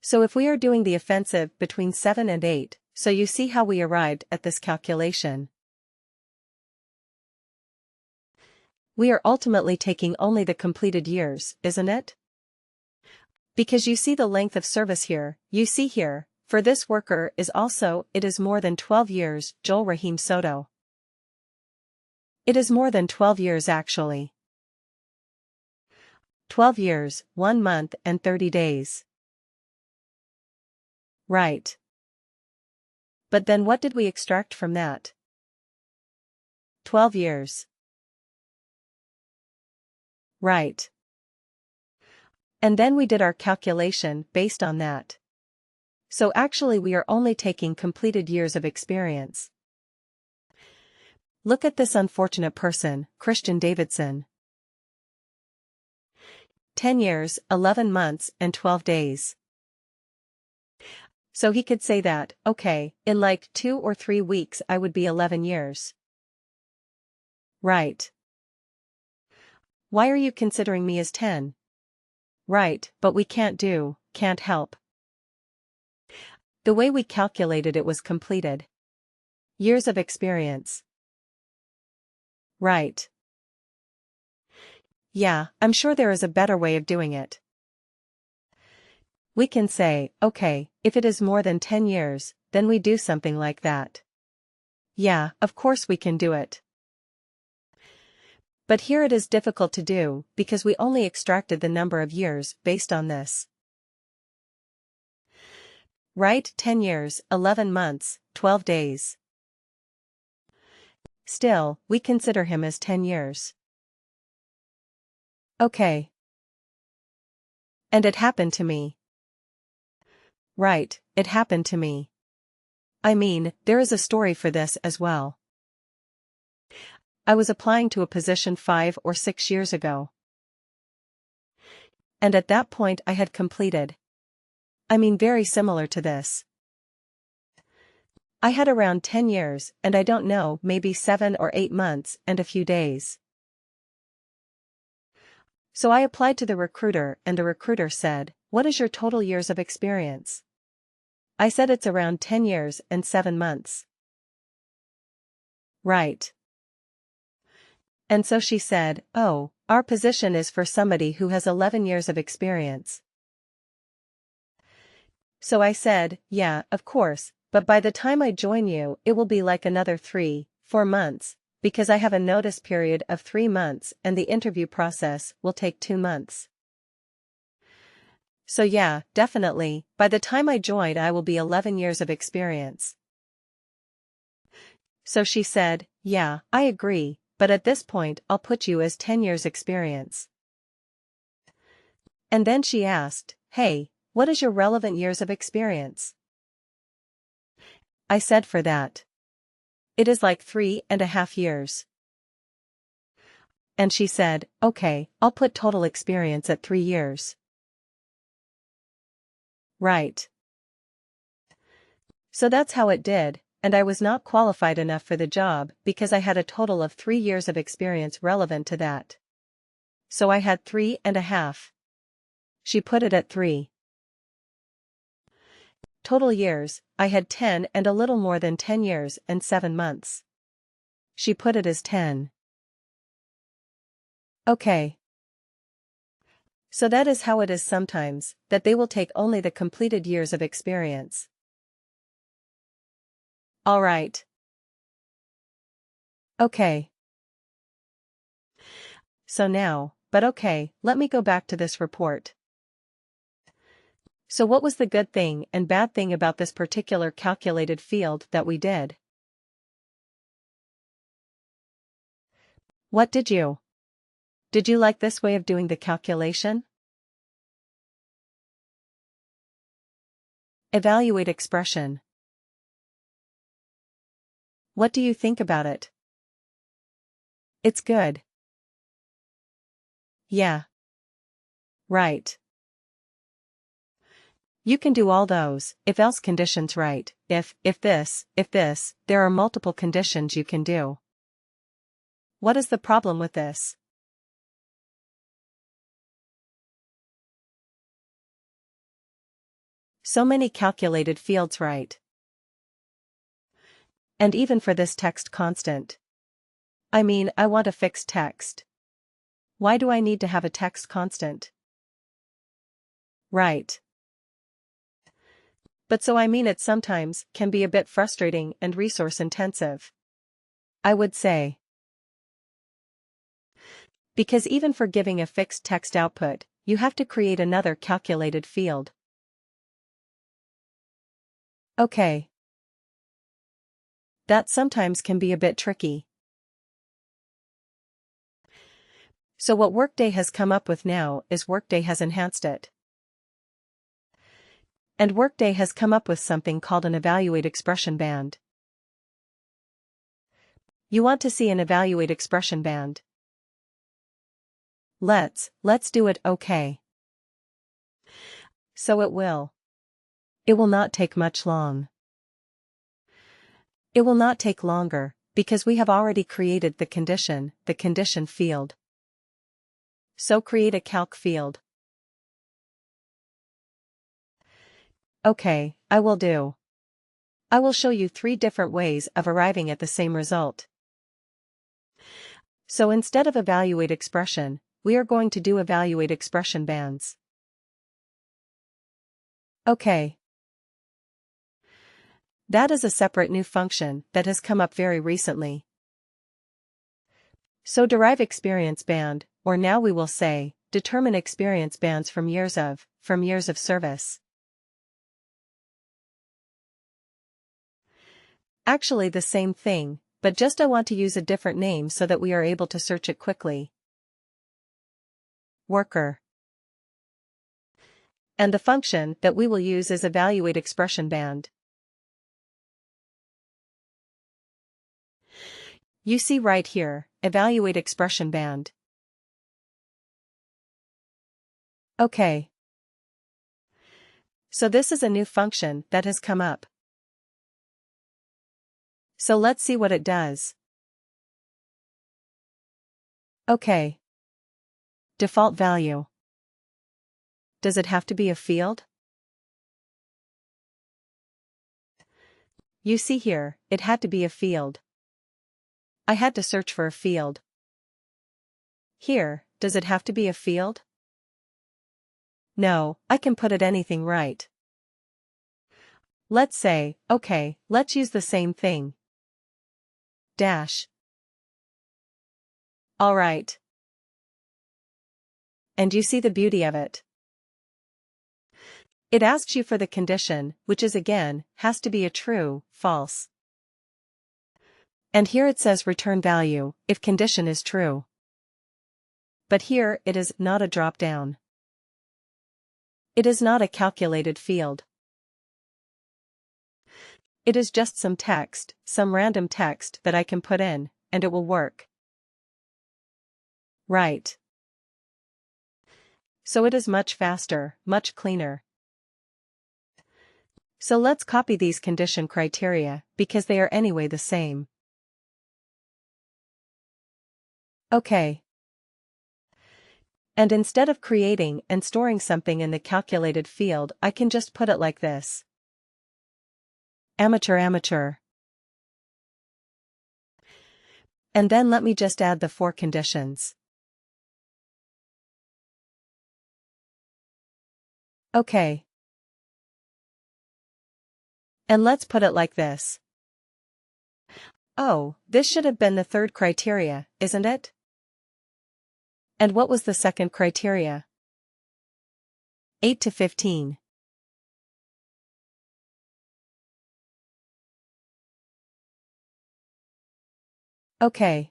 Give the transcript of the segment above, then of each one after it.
So if we are doing the offensive between 7 and 8, so you see how we arrived at this calculation. We are ultimately taking only the completed years, isn't it? Because you see the length of service here, you see here, for this worker is also, it is more than 12 years, Joel Rahim Soto. It is more than 12 years actually. 12 years, 1 month and 30 days. Right. But then what did we extract from that? 12 years. Right. And then we did our calculation based on that. So actually we are only taking completed years of experience. Look at this unfortunate person, Christian Davidson. 10 years, 11 months and 12 days. So he could say that, okay, in like 2 or 3 weeks I would be 11 years. Right. Why are you considering me as 10? Right, but we can't help. The way we calculated it was completed years of experience. Right. Yeah, I'm sure there is a better way of doing it. We can say, okay, if it is more than 10 years, then we do something like that. Yeah, of course we can do it. But here it is difficult to do, because we only extracted the number of years based on this. Right, 10 years, 11 months, 12 days. Still, we consider him as 10 years. Okay. And it happened to me. Right, it happened to me. I mean, there is a story for this as well. I was applying to a position 5 or 6 years ago. And at that point I had completed. I mean very similar to this. I had around 10 years and I don't know, maybe 7 or 8 months and a few days. So I applied to the recruiter and the recruiter said, "What is your total years of experience?" I said it's around 10 years and 7 months. Right. And so she said, "Oh, our position is for somebody who has 11 years of experience." So I said, "Yeah, of course, but by the time I join you it will be like another 3-4 months, because I have a notice period of 3 months and the interview process will take 2 months. So yeah, definitely, by the time I join I will be 11 years of experience." So she said, "Yeah, I agree, but at this point I'll put you as 10 years experience." And then she asked, "Hey, what is your relevant years of experience?" I said for that. It is like 3.5 years. And she said, "Okay, I'll put total experience at 3 years." Right. So that's how it did, and I was not qualified enough for the job because I had a total of 3 years of experience relevant to that. So I had 3.5. She put it at 3. Total years, I had 10 and a little more than 10 years and 7 months. She put it as 10. Okay. So that is how it is sometimes, that they will take only the completed years of experience. Alright. Okay. So now, but okay, let me go back to this report. So what was the good thing and bad thing about this particular calculated field that we did? What did you? Did you like this way of doing the calculation? Evaluate expression. What do you think about it? It's good. Yeah. Right. You can do all those if-else conditions right. If this, there are multiple conditions you can do. What is the problem with this? So many calculated fields, right? And even for this text constant. I mean, I want a fixed text. Why do I need to have a text constant? Right. But so I mean it sometimes can be a bit frustrating and resource intensive. I would say. Because even for giving a fixed text output, you have to create another calculated field. Okay. That sometimes can be a bit tricky. So what Workday has come up with now is Workday has enhanced it. And Workday has come up with something called an evaluate expression band. You want to see an evaluate expression band? Let's do it, okay. So it will. It will not take much long. It will not take longer, because we have already created the condition field. So create a calc field. Okay, I will do. I will show you 3 different ways of arriving at the same result. So instead of evaluate expression, we are going to do evaluate expression bands. Okay. That is a separate new function that has come up very recently. So derive experience band, or now we will say, determine experience bands from years of service. Actually the same thing, but just I want to use a different name so that we are able to search it quickly. Worker. And the function that we will use is evaluate expression band. You see right here, evaluate expression band. Okay. So this is a new function that has come up. So let's see what it does. Okay. Default value. Does it have to be a field? You see here, it had to be a field. I had to search for a field. Here, does it have to be a field? No, I can put it anything, right? Let's say, okay, let's use the same thing. Dash. Alright. And you see the beauty of it. It asks you for the condition, which is again, has to be a true, false. And here it says return value, if condition is true. But here it is not a drop-down. It is not a calculated field. It is just some text, some random text that I can put in, and it will work. Right. So it is much faster, much cleaner. So let's copy these condition criteria, because they are anyway the same. Okay. And instead of creating and storing something in the calculated field, I can just put it like this. Amateur. And then let me just add the 4 conditions. Okay. And let's put it like this. Oh, this should have been the 3rd criteria, isn't it? And what was the 2nd criteria? 8 to 15. Okay.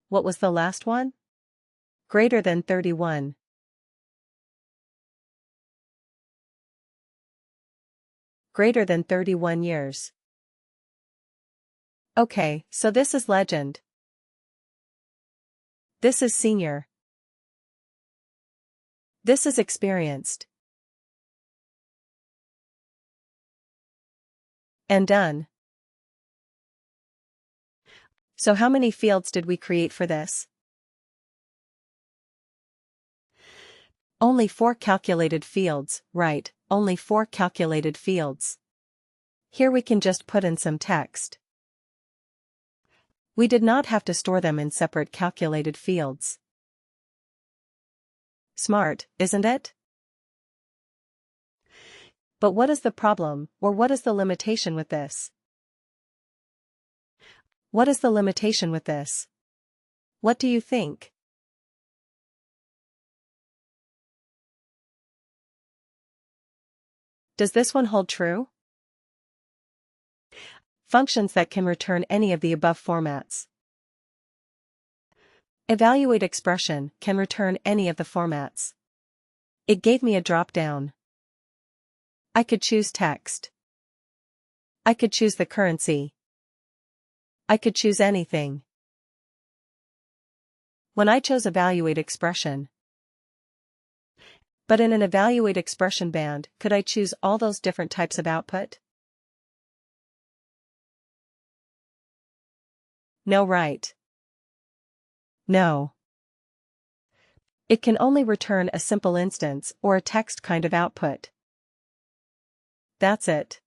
What was the last one? Greater than 31. Greater than 31 years. Okay, so this is legend. This is senior. This is experienced. And done. So how many fields did we create for this? Only 4 calculated fields, right, only 4 calculated fields. Here we can just put in some text. We did not have to store them in separate calculated fields. Smart, isn't it? But what is the problem, or what is the limitation with this? What is the limitation with this? What do you think? Does this one hold true? Functions that can return any of the above formats. Evaluate expression can return any of the formats. It gave me a drop-down. I could choose text. I could choose the currency. I could choose anything. When I chose evaluate expression. But in an evaluate expression band, could I choose all those different types of output? No, right? No. It can only return a simple instance or a text kind of output. That's it.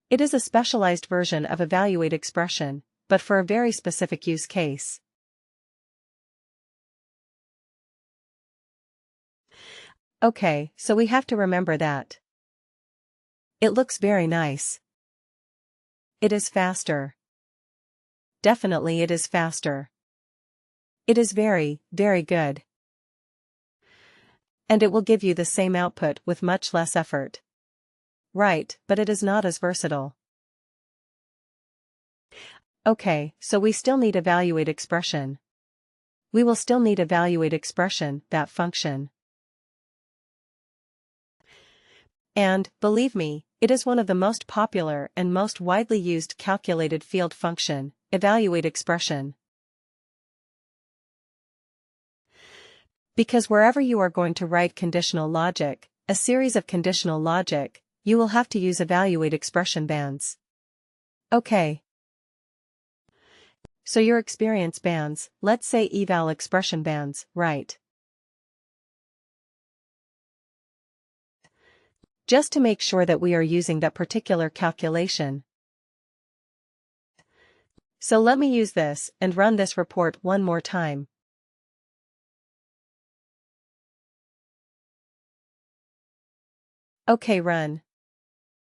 It is a specialized version of evaluate expression, but for a very specific use case. Okay, so we have to remember that. It looks very nice. It is faster. Definitely it is faster. It is very, very good. And it will give you the same output with much less effort. Right, but it is not as versatile. Okay, so we still need evaluate expression. We will still need evaluate expression, that function. And, believe me, it is one of the most popular and most widely used calculated field function, evaluate expression. Because wherever you are going to write conditional logic, a series of conditional logic, you will have to use evaluate expression bands. Okay. So your experience bands, let's say eval expression bands, right? Just to make sure that we are using that particular calculation. So let me use this and run this report one more time. Okay, run.